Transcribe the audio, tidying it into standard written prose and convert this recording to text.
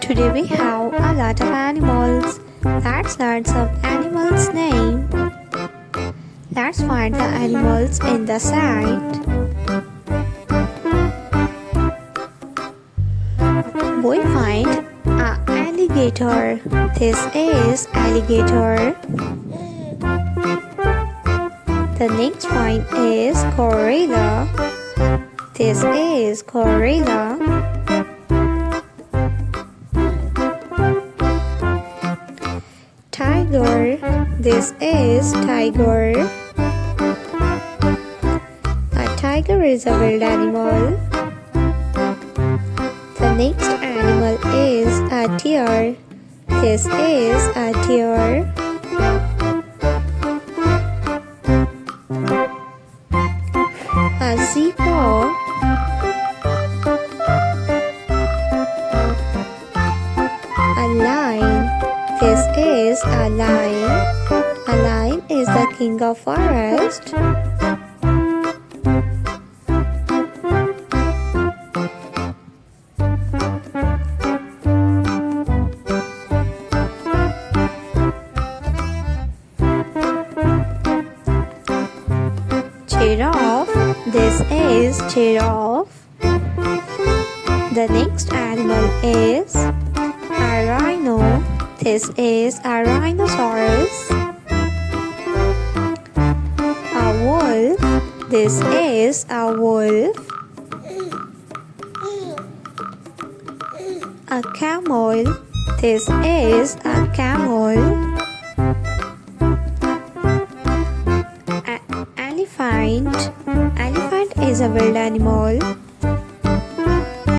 Today we have a lot of animals. Let's learn some animals' name. Let's find the animals in the site. We find an alligator. This is alligator. The next one is gorilla. This is gorilla. Tiger. This is tiger. A tiger is a wild animal. The next animal is a deer. This is a deer. A zebra. A lion. This is a lion. A lion is the king of forest. Giraffe. This is giraffe. The next animal is a rhino. This is a rhinoceros. A wolf. This is a wolf. A camel. This is a camel. Elephant. Elephant is a wild animal.